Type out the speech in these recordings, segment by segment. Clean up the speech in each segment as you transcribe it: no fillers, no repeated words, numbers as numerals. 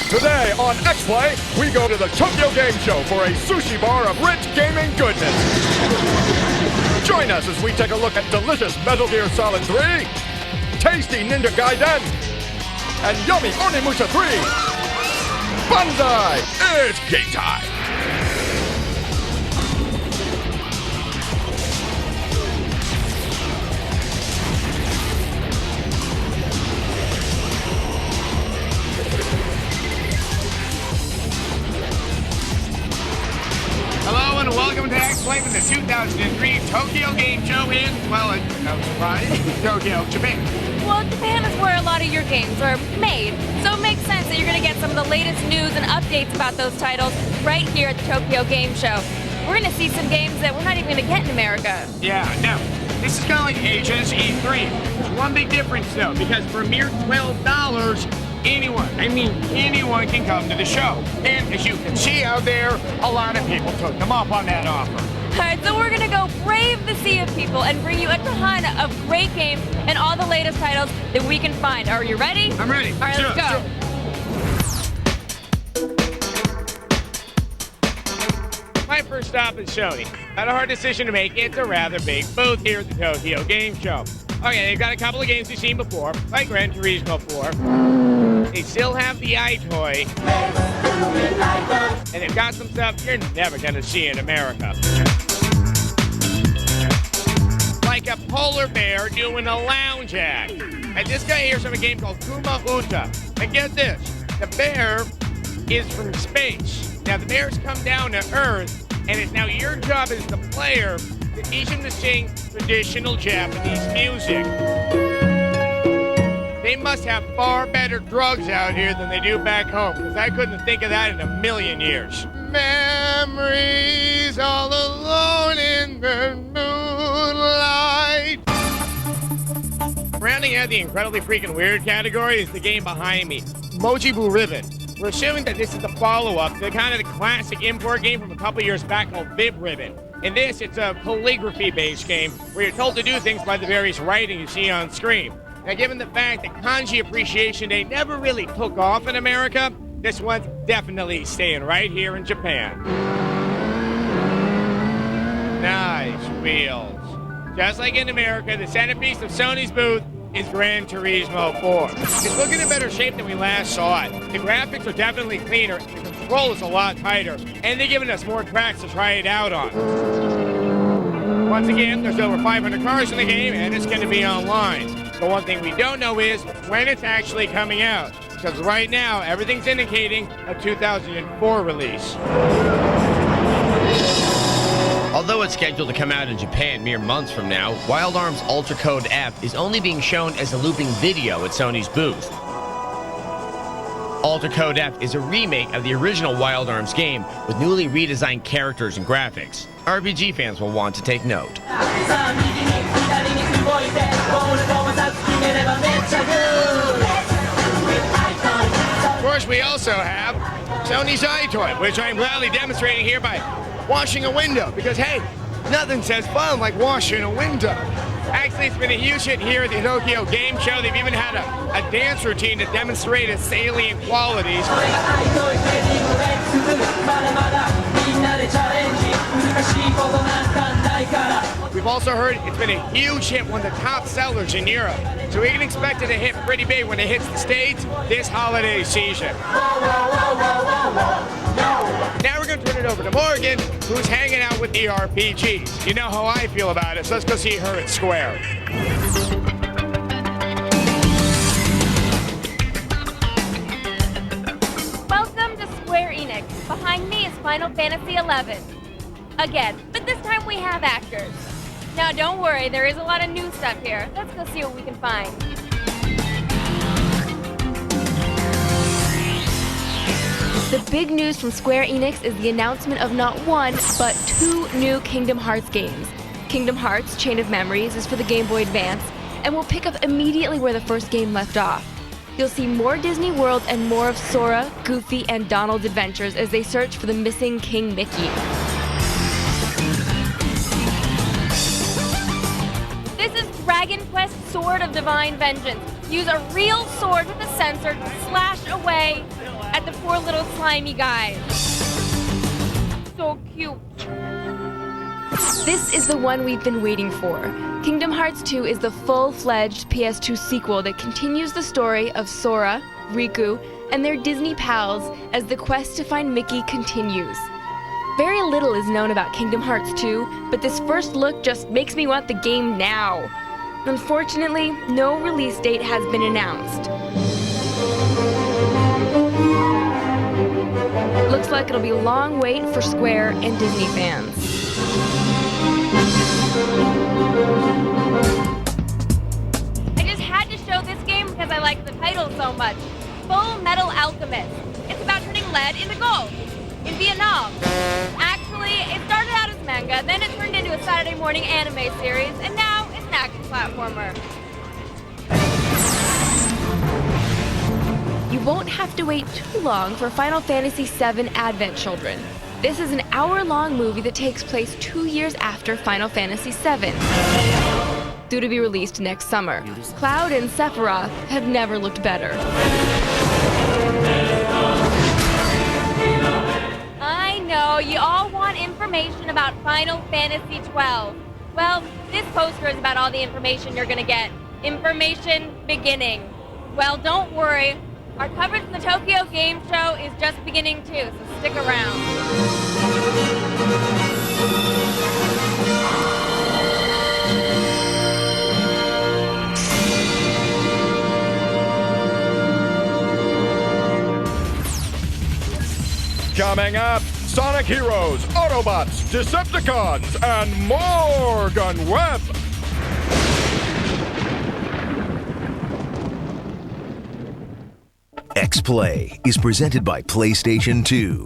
Today on X-Play, we go to the Tokyo Game Show for a sushi bar of rich gaming goodness. Join us as we take a look at delicious Metal Gear Solid 3, tasty Ninja Gaiden, and yummy Onimusha 3. Banzai! It's game time! Hello and welcome to X-Play for the 2003 Tokyo Game Show in, well, no surprise, Tokyo, Japan. Well, Japan is where a lot of your games are made, so it makes sense that you're going to get some of the latest news and updates about those titles right here at the Tokyo Game Show. We're going to see some games that we're not even going to get in America. Yeah, no, this is kind of like Asia's E3. There's one big difference though, because for a mere $12, anyone can come to the show. And as you can see out there, a lot of people took them up on that offer. Alright, so we're gonna go brave the sea of people and bring you a ton of great games and all the latest titles that we can find. Are you ready? I'm ready. Alright, let's go. My first stop is Sony. Not a hard decision to make. It's a rather big booth here at the Tokyo Game Show. Okay, they've got a couple of games you've seen before, like Gran Turismo 4. They still have the iToy. And they've got some stuff you're never going to see in America. Like a polar bear doing a lounge act. And this guy here's from a game called Kuma Uta. And get this, the bear is from space. Now the bears come down to Earth, and it's now your job as the player to teach him to sing traditional Japanese music. They must have far better drugs out here than they do back home, because I couldn't think of that in a million years. Memories all alone in the moonlight. Rounding out the incredibly freaking weird category is the game behind me, Mojibu Ribbon. We're assuming that this is the follow-up to kind of the classic import game from a couple years back called Bib Ribbon. In this, it's a calligraphy-based game where you're told to do things by the various writing you see on screen. Now, given the fact that Kanji Appreciation Day never really took off in America, this one's definitely staying right here in Japan. Nice wheels. Just like in America, the centerpiece of Sony's booth is Gran Turismo 4. It's looking in better shape than we last saw it. The graphics are definitely cleaner, the control is a lot tighter, and they're giving us more tracks to try it out on. Once again, there's over 500 cars in the game, and it's going to be online. The one thing we don't know is when it's actually coming out, because right now, everything's indicating a 2004 release. Although it's scheduled to come out in Japan mere months from now, Wild Arms Ultra Code F is only being shown as a looping video at Sony's booth. Ultra Code F is a remake of the original Wild Arms game with newly redesigned characters and graphics. RPG fans will want to take note. Of course, we also have Sony's iToy, which I'm gladly demonstrating here by washing a window, because hey, nothing says fun like washing a window. Actually, it's been a huge hit here at the Tokyo Game Show. They've even had a dance routine to demonstrate its salient qualities. We've also heard it's been a huge hit, one of the top sellers in Europe. So we can expect it to hit pretty big when it hits the States this holiday season. Now we're going to turn it over to Morgan, who's hanging out with the RPGs. You know how I feel about it, so let's go see her at Square. Welcome to Square Enix. Behind me is Final Fantasy XI. Again, but this time we have actors. Now don't worry, there is a lot of new stuff here. Let's go see what we can find. The big news from Square Enix is the announcement of not one, but 2 new Kingdom Hearts games. Kingdom Hearts Chain of Memories is for the Game Boy Advance, and will pick up immediately where the first game left off. You'll see more Disney World and more of Sora, Goofy, and Donald's adventures as they search for the missing King Mickey. This is Dragon Quest Sword of Divine Vengeance. use a real sword with a sensor to slash away at the poor little slimy guys. So cute. This is the one we've been waiting for. Kingdom Hearts 2 is the full-fledged PS2 sequel that continues the story of Sora, Riku, and their Disney pals as the quest to find Mickey continues. Very little is known about Kingdom Hearts 2, but this first look just makes me want the game now. Unfortunately, no release date has been announced. Looks like it'll be a long wait for Square and Disney fans. I just had to show this game because I like the title so much. Full Metal Alchemist. It's about turning lead into gold in Vietnam. Actually, it started out as manga, then it turned into a Saturday morning anime series, and now it's an action platformer. You won't have to wait too long for Final Fantasy VII Advent Children. This is an hour-long movie that takes place 2 years after Final Fantasy VII. Due to be released next summer. Cloud and Sephiroth have never looked better. I know, you all want information about Final Fantasy XII. Well, this poster is about all the information you're gonna get. Information beginning. Well, don't worry. Our coverage of the Tokyo Game Show is just beginning too, so stick around. Coming up, Sonic Heroes, Autobots, Decepticons, and Morgan Webb. X-Play is presented by PlayStation 2.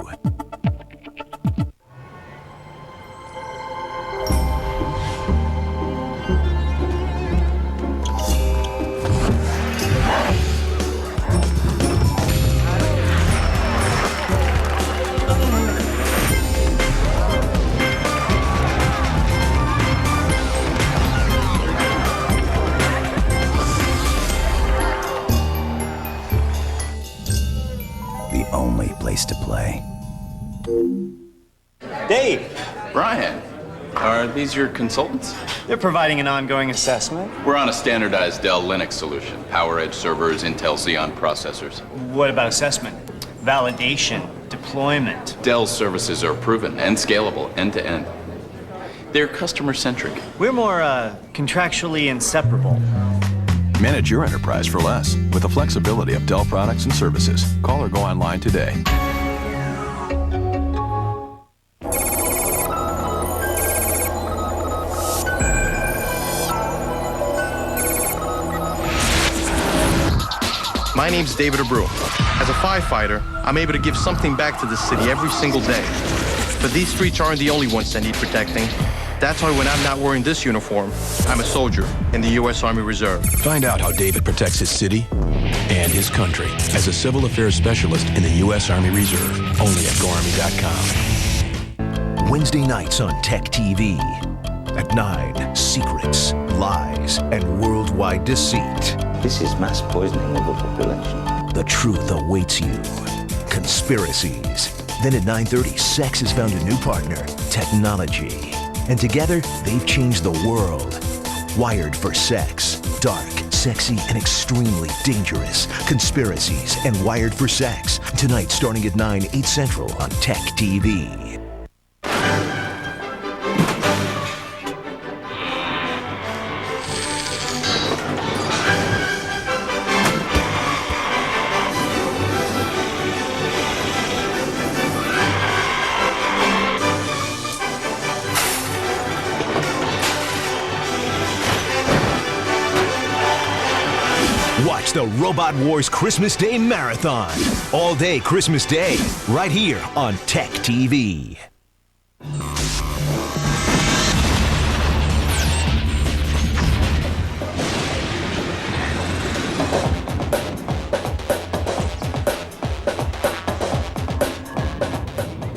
The only place to play. Dave, Brian, are these your consultants? they're providing an ongoing assessment. We're on a standardized Dell Linux solution. PowerEdge servers, Intel Xeon processors. What about assessment? Validation, deployment. Dell's services are proven and scalable end to end. They're customer-centric. We're more contractually inseparable. Manage your enterprise for less with the flexibility of Dell products and services. Call or go online today. My name's David Abreu. As a firefighter, I'm able to give something back to the city every single day. But these streets aren't the only ones that need protecting. That's why when I'm not wearing this uniform, I'm a soldier in the U.S. Army Reserve. Find out how David protects his city and his country as a civil affairs specialist in the U.S. Army Reserve. Only at GoArmy.com. Wednesday nights on Tech TV. At 9, secrets, lies, and worldwide deceit. This is mass poisoning of the population. The truth awaits you. Conspiracies. Then at 9:30, sex has found a new partner, technology. And together, they've changed the world. Wired for sex. Dark, sexy, and extremely dangerous. Conspiracies and Wired for Sex. Tonight, starting at 9, 8 Central on Tech TV. Watch the Robot Wars Christmas Day Marathon. All day Christmas Day, right here on Tech TV.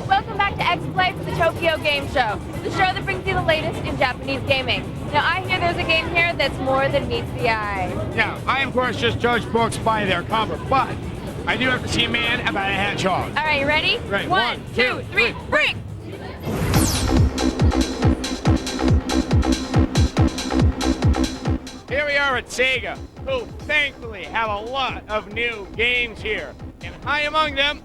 Welcome back to X-Play for the Tokyo Game Show. the show that brings you the latest in Japanese gaming. Now, I hear there's a game here that's more than meets the eye. Now, I, of course, just judge books by their cover, but I do have to see a man about a hedgehog. All right, you ready? Right. 1, 2, 3, break! Here we are at Sega, who thankfully have a lot of new games here. And high among them,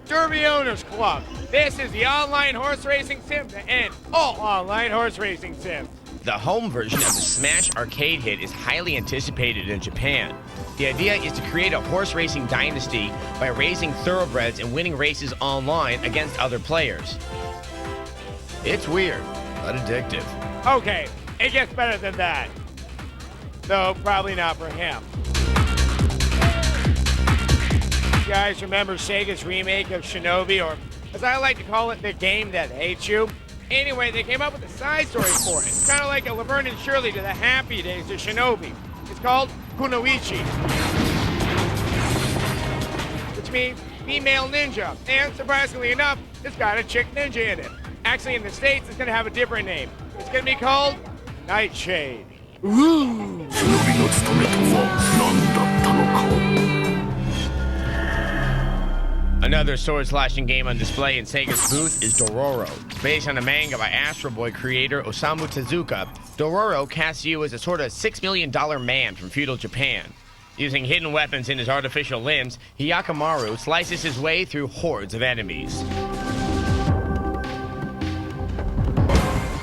Derby Owners Club. This is the online horse racing sim to end all online horse racing sims. The home version of the Smash arcade hit is highly anticipated in Japan. The idea is to create a horse racing dynasty by raising thoroughbreds and winning races online against other players. It's weird, but addictive. Okay, it gets better than that. Though probably not for him. You guys remember Sega's remake of Shinobi, or as I like to call it, the game that hates you? Anyway, they came up with a side story for it. It's kind of like a Laverne and Shirley to the happy days of Shinobi. It's called Kunoichi, which means female ninja. And surprisingly enough, it's got a chick ninja in it. Actually, in the States, it's going to have a different name. It's going to be called Nightshade. Ooh. Another sword-slashing game on display in Sega's booth is Dororo. Based on a manga by Astro Boy creator Osamu Tezuka, Dororo casts you as a sort of $6 million man from feudal Japan. Using hidden weapons in his artificial limbs, Hyakkimaru slices his way through hordes of enemies.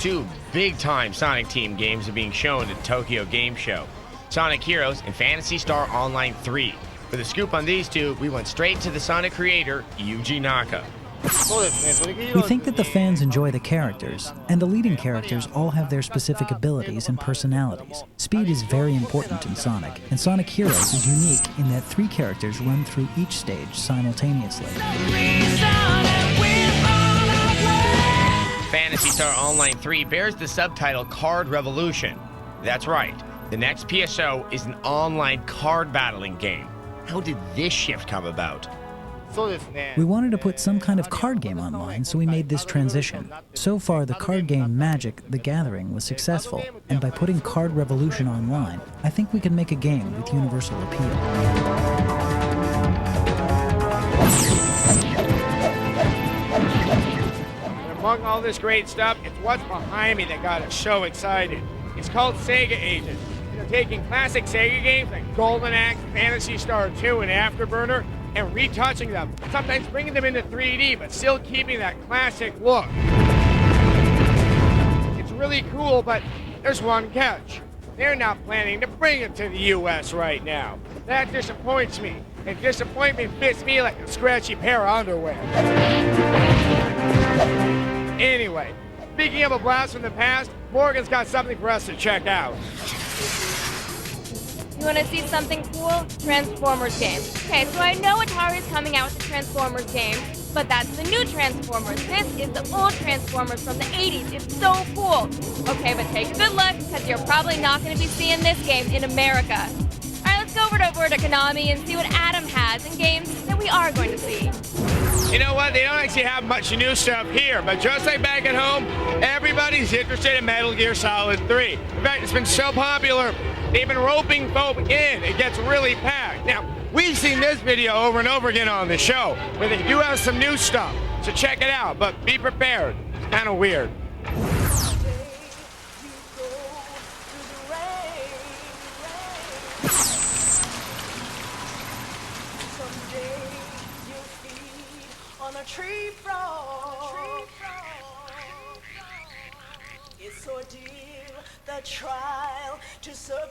Two big-time Sonic Team games are being shown at the Tokyo Game Show: Sonic Heroes and Phantasy Star Online 3. For the scoop on these two, we went straight to the Sonic creator, Yuji Naka. We think that the fans enjoy the characters, and the leading characters all have their specific abilities and personalities. Speed is very important in Sonic, and Sonic Heroes is unique in that 3 characters run through each stage simultaneously. Phantasy Star Online 3 bears the subtitle Card Revolution. That's right, the next PSO is an online card battling game. How did this shift come about? We wanted to put some kind of card game online, so we made this transition. So far, the card game Magic: The Gathering was successful, and by putting Card Revolution online, I think we can make a game with universal appeal. Among all this great stuff, it's what's behind me that got us so excited. It's called Sega Agent. They're taking classic Sega games like Golden Axe, Phantasy Star 2, and Afterburner, and retouching them, sometimes bringing them into 3D, but still keeping that classic look. It's really cool, but there's one catch. They're not planning to bring it to the US right now. That disappoints me, and disappointment fits me like a scratchy pair of underwear. Anyway, speaking of a blast from the past, Morgan's got something for us to check out. You want to see something cool? Transformers game. Okay, so I know Atari's coming out with the Transformers game, but that's the new Transformers. This is the old Transformers from the 80s. It's so cool. Okay, but take a good look, because you're probably not going to be seeing this game in America. All right, let's go over to Konami and see what Adam has in games that we are going to see. You know what? They don't actually have much new stuff here, but just like back at home, everybody's interested in Metal Gear Solid 3. In fact, it's been so popular, they've been roping folk in. It gets really packed. Now, we've seen this video over and over again on the show, where they do have some new stuff, so check it out, but be prepared. It's kind of weird. Tree frog. It's ordeal, the trial to survive.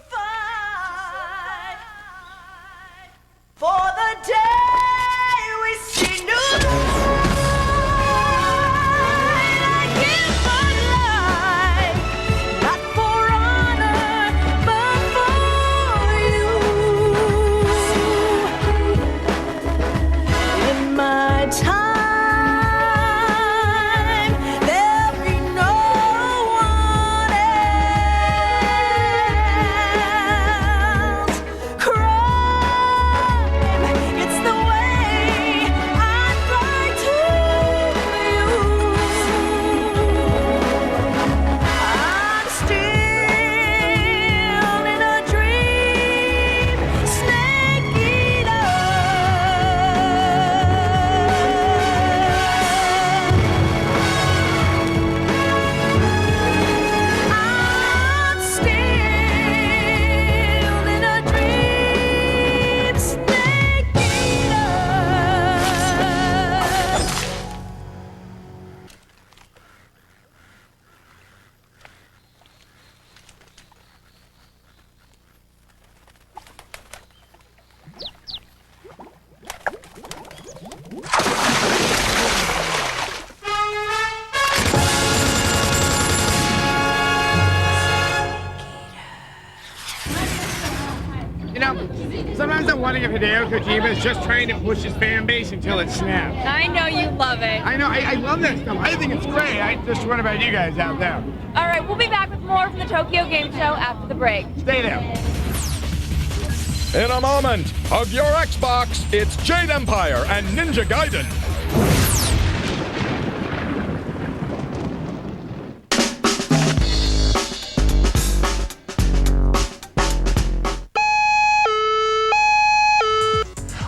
For the day we see new light, I give my life, not for honor, but for you. In my time, feeling of Hideo Kojima is just trying to push his fan base until it snaps. I know you love it. I know, I love that stuff. I think it's great. I just wonder about you guys out there. All right, we'll be back with more from the Tokyo Game Show after the break. Stay there. In a moment, of your Xbox, it's Jade Empire and Ninja Gaiden.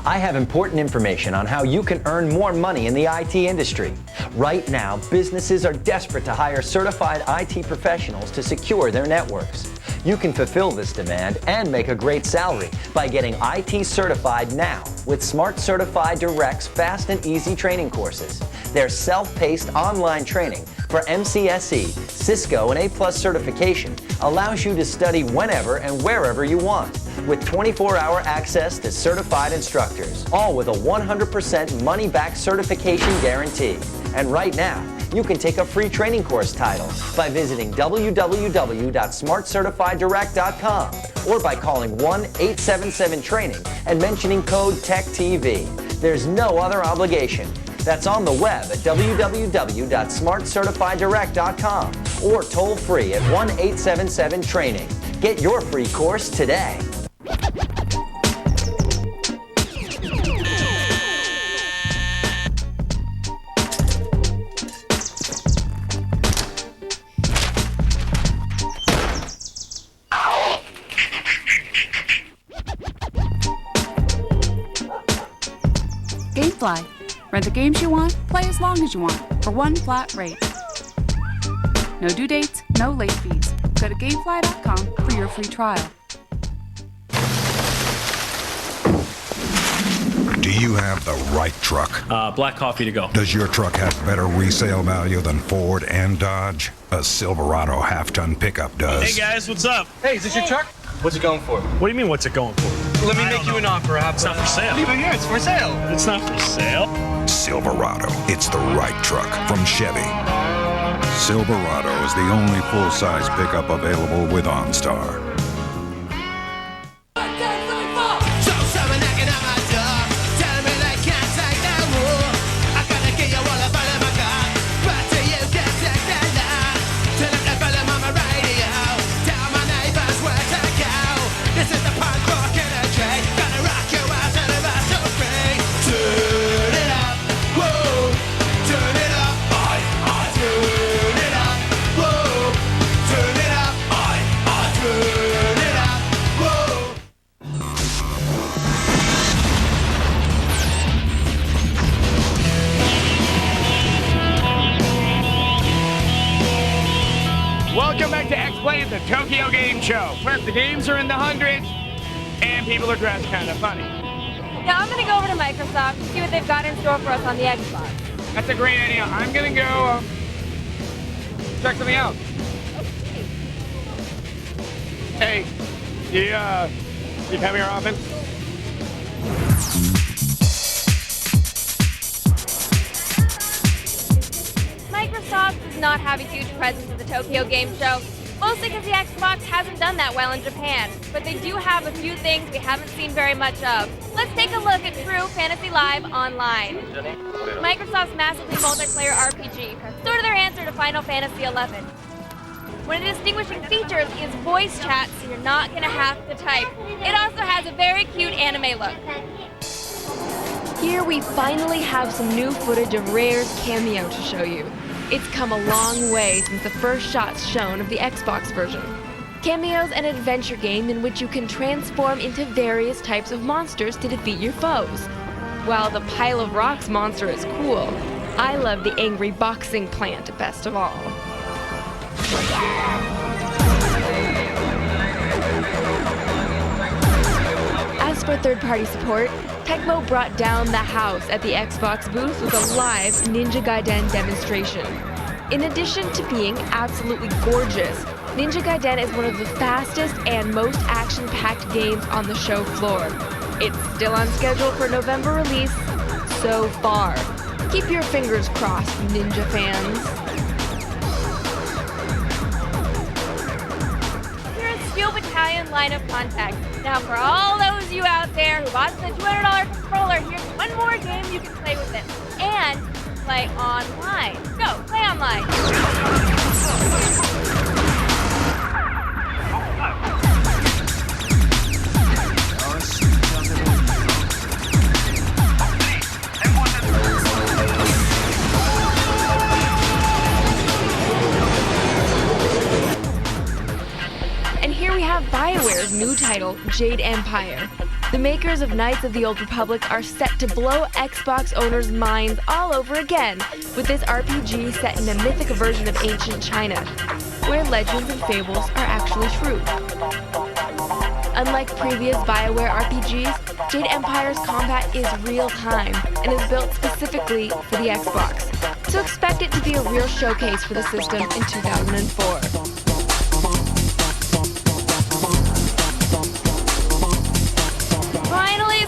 I have important information on how you can earn more money in the IT industry. Right now, businesses are desperate to hire certified IT professionals to secure their networks. You can fulfill this demand and make a great salary by getting IT certified now with Smart Certified Direct's fast and easy training courses. Their self-paced online training for MCSE, Cisco, and A+ certification allows you to study whenever and wherever you want, with 24-hour access to certified instructors, all with a 100% money-back certification guarantee. And right now, you can take a free training course title by visiting www.smartcertifieddirect.com or by calling 1-877-TRAINING and mentioning code TECHTV. There's no other obligation. That's on the web at www.smartcertifieddirect.com or toll free at 1-877-TRAINING. Get your free course today. Gamefly. Rent the games you want, play as long as you want, for one flat rate. No due dates, no late fees. Go to Gamefly.com for your free trial. Do you have the right truck? Black coffee to go. Does your truck have better resale value than Ford and Dodge? A Silverado half-ton pickup does. Hey guys, what's up? Hey, is this your truck? What's it going for? What do you mean, what's it going for? Let me make you an offer. It's not for sale. Leave it here. It's for sale. It's not for sale. Silverado. It's the right truck from Chevy. Silverado is the only full-size pickup available with OnStar. Welcome back to X-Play at the Tokyo Game Show, where the games are in the hundreds and people are dressed kind of funny. Now I'm going to go over to Microsoft to see what they've got in store for us on the Xbox. That's a great idea. I'm going to go check something out. Hey, you come here often? Microsoft does not have a huge presence at the Tokyo Game Show, mostly because the Xbox hasn't done that well in Japan. But they do have a few things we haven't seen very much of. Let's take a look at True Fantasy Live Online. Microsoft's massively multiplayer RPG, sort of their answer to Final Fantasy XI. One of the distinguishing features is voice chat, so you're not going to have to type. It also has a very cute anime look. Here we finally have some new footage of Rare's cameo to show you. It's come a long way since the first shots shown of the Xbox version. Cameo's an adventure game in which you can transform into various types of monsters to defeat your foes. While the pile of rocks monster is cool, I love the angry boxing plant best of all. As for third-party support, Tecmo brought down the house at the Xbox booth with a live Ninja Gaiden demonstration. In addition to being absolutely gorgeous, Ninja Gaiden is one of the fastest and most action-packed games on the show floor. It's still on schedule for November release so far. Keep your fingers crossed, Ninja fans. battalion line of contacts. Now, for all those of you out there who bought the $200 controller, here's one more game you can play with it. And play online. So, play online. And here we have BioWare's new title, Jade Empire. The makers of Knights of the Old Republic are set to blow Xbox owners' minds all over again with this RPG set in a mythic version of ancient China, where legends and fables are actually true. Unlike previous BioWare RPGs, Jade Empire's combat is real-time and is built specifically for the Xbox, so expect it to be a real showcase for the system in 2004.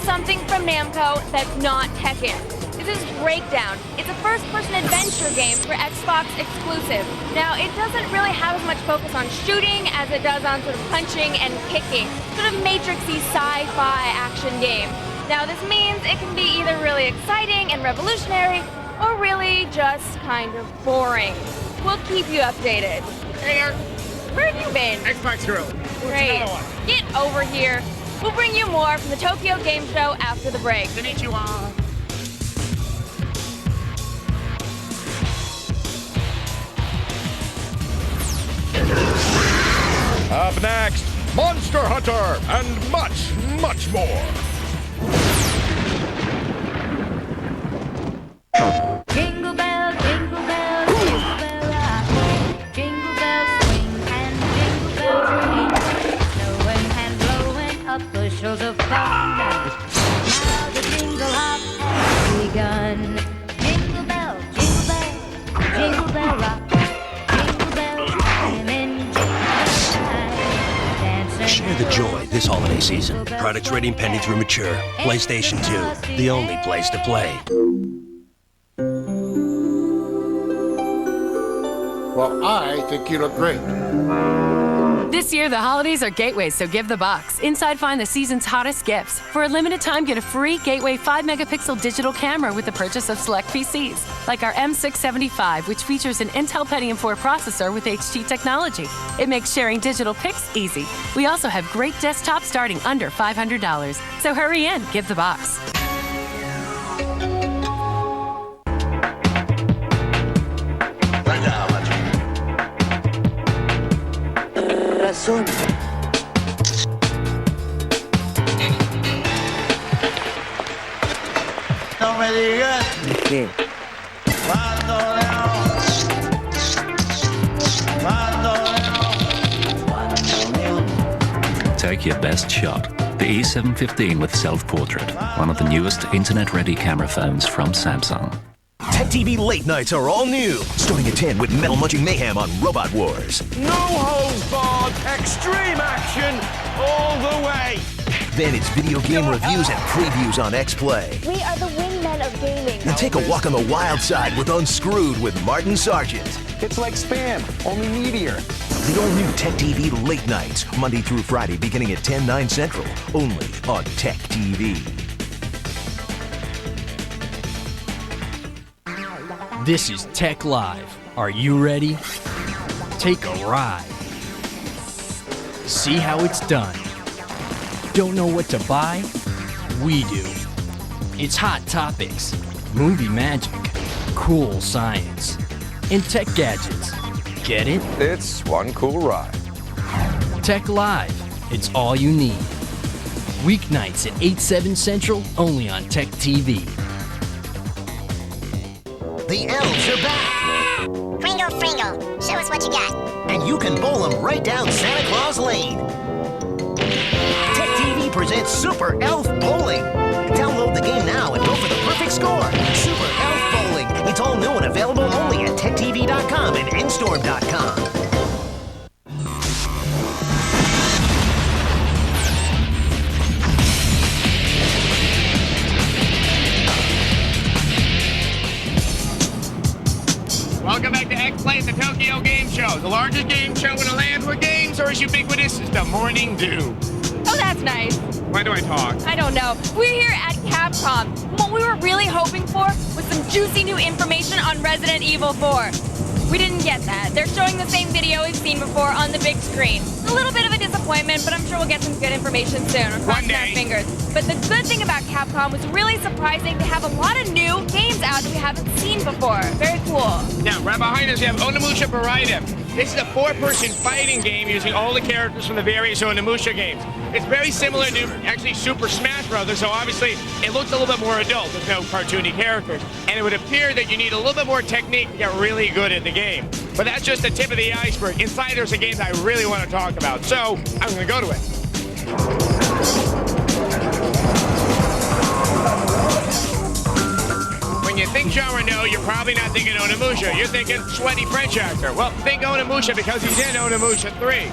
Something from Namco that's not Tekken. This is Breakdown. It's a first-person adventure game for Xbox exclusive. Now, it doesn't really have as much focus on shooting as it does on sort of punching and kicking. Sort of Matrix-y sci-fi action game. Now, this means it can be either really exciting and revolutionary, or really just kind of boring. We'll keep you updated. Hey, where have you been? Xbox Girl. Great. Get over here. We'll bring you more from the Tokyo Game Show after the break. Konnichiwa. Up next, Monster Hunter and much, much more. Jingle bell, jingle bell, jingle bell rock. Jingle bells swing and jingle bells ring. Snowing and blowing up bushels of fun. Now the jingle hop has begun. Jingle bell, jingle bell rock. Jingle bells swing in jingle time. Share the joy this holiday season. Products rating pending through mature. PlayStation 2, the only place to play. Well, I think you look great. This year, the holidays are Gateways, so give the box. Inside, find the season's hottest gifts. For a limited time, get a free Gateway 5-megapixel digital camera with the purchase of select PCs, like our M675, which features an Intel Pentium 4 processor with HT technology. It makes sharing digital pics easy. We also have great desktops starting under $500. So hurry in, give the box. Razón. No me digas. ¿Qué? Take your best shot. The E715 with self-portrait, one of the newest internet-ready camera phones from Samsung. Tech TV late nights are all new, starting at 10 with Metal Munching Mayhem on Robot Wars. No holds barred, extreme action all the way. Then it's video game reviews and previews on X-Play. We are the wingmen of gaming. And take a walk on the wild side with Unscrewed with Martin Sargent. It's like Spam, only meatier. The all-new Tech TV late nights, Monday through Friday, beginning at 10, 9 Central, only on Tech TV. This is Tech Live. Are you ready? Take a ride. See how it's done. Don't know what to buy? We do. It's Hot Topics, movie magic, cool science, and tech gadgets. Get it? It's one cool ride. Tech Live. It's all you need. Weeknights at 8, 7 Central, only on Tech TV. The elves are back! Pringle, Pringle, show us what you got. And you can bowl them right down Santa Claus Lane. Tech TV presents Super Elf Bowling. Download the game now and go for the perfect score. Super Elf Bowling. It's all new and available only at techtv.com and nstorm.com. Welcome back to Next play at the Tokyo Game Show. The largest game show in the land where games are as ubiquitous as the morning dew. Oh, that's nice. Why do I talk? I don't know. We're here at Capcom. What we were really hoping for was some juicy new information on Resident Evil 4. We didn't get that. They're showing the same video we've seen before on the big screen. A little bit of a disappointment, but I'm sure we'll get some good information soon. We're crossing our fingers. But the good thing about Capcom was really surprising to have a lot of new games out that we haven't seen before. Very cool. Now, right behind us, we have Onimusha Baraida. This is a 4-person fighting game using all the characters from the various Onimusha games. It's very similar to, actually, Super Smash Bros., so obviously it looks a little bit more adult. There's no cartoony characters. And it would appear that you need a little bit more technique to get really good at the game. But that's just the tip of the iceberg. Inside, there's a game that I really want to talk about, so I'm going to go to it. When you think genre no, you're probably not thinking Onimusha. You're thinking sweaty French actor. Well, think Onimusha because he's in Onimusha 3.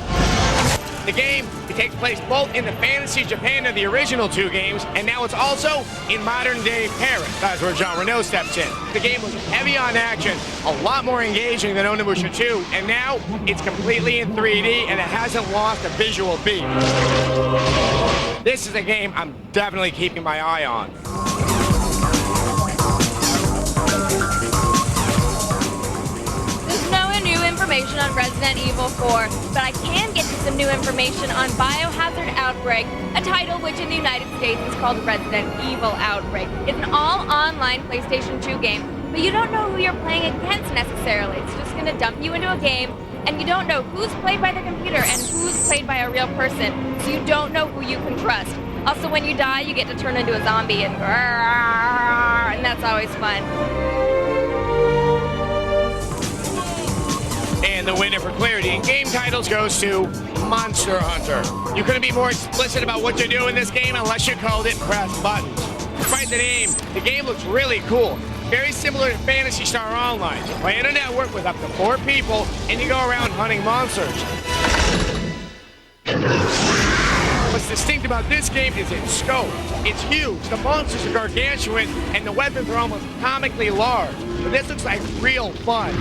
The game, it takes place both in the fantasy Japan of the original 2 games, and now it's also in modern-day Paris. That's where Jean Reno steps in. The game was heavy on action, a lot more engaging than Onimusha 2, and now it's completely in 3D, and it hasn't lost a visual beat. This is a game I'm definitely keeping my eye on. Information on Resident Evil 4, but I can get you some new information on Biohazard Outbreak, a title which in the United States is called Resident Evil Outbreak. It's an all-online PlayStation 2 game, but you don't know who you're playing against necessarily. It's just going to dump you into a game, and you don't know who's played by the computer and who's played by a real person, so you don't know who you can trust. Also, when you die, you get to turn into a zombie, and that's always fun. And the winner for clarity in game titles goes to Monster Hunter. You couldn't be more explicit about what you do in this game unless you called it press buttons. Despite the name, the game looks really cool. Very similar to Phantasy Star Online. You play in a network with up to 4 people, and you go around hunting monsters. What's distinct about this game is its scope. It's huge, the monsters are gargantuan, and the weapons are almost comically large. But this looks like real fun.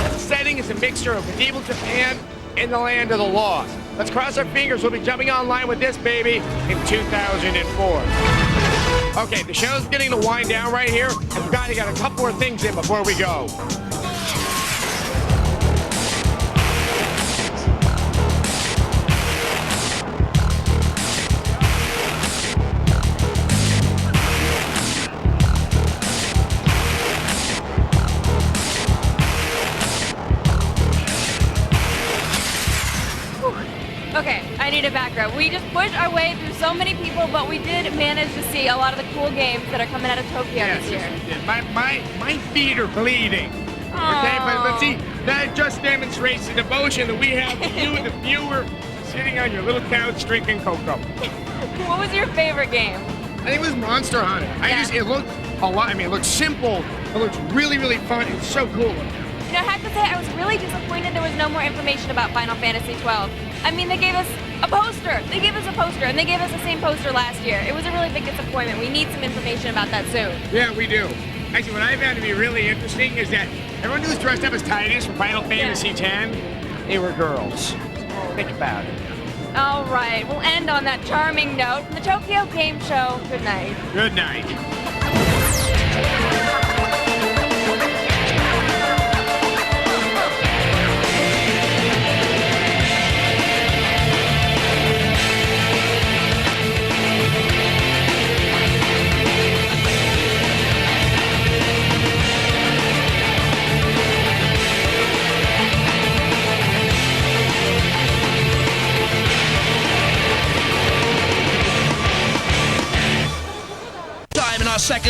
The setting is a mixture of medieval Japan and the land of the lost. Let's cross our fingers, we'll be jumping online with this baby in 2004. Okay, the show's getting to wind down right here, and we've got to get a couple more things in before we go. Okay, I need a background. We just pushed our way through so many people, but we did manage to see a lot of the cool games that are coming out of Tokyo this year. My feet are bleeding. Aww. Okay, but see, that just demonstrates the devotion that we have to you, the viewer, sitting on your little couch drinking cocoa. What was your favorite game? I think it was Monster Hunter. It looked a lot, I mean, it looked simple. It looked really, really fun. It's so cool. You know, I have to say, I was really disappointed there was no more information about Final Fantasy 12. I mean, they gave us a poster. They gave us a poster, and they gave us the same poster last year. It was a really big disappointment. We need some information about that soon. Yeah, we do. Actually, what I found to be really interesting is that everyone who's dressed up as Titus from Final Fantasy X, they were girls. Think about it. All right, we'll end on that charming note from the Tokyo Game Show. Good night. Good night. Our second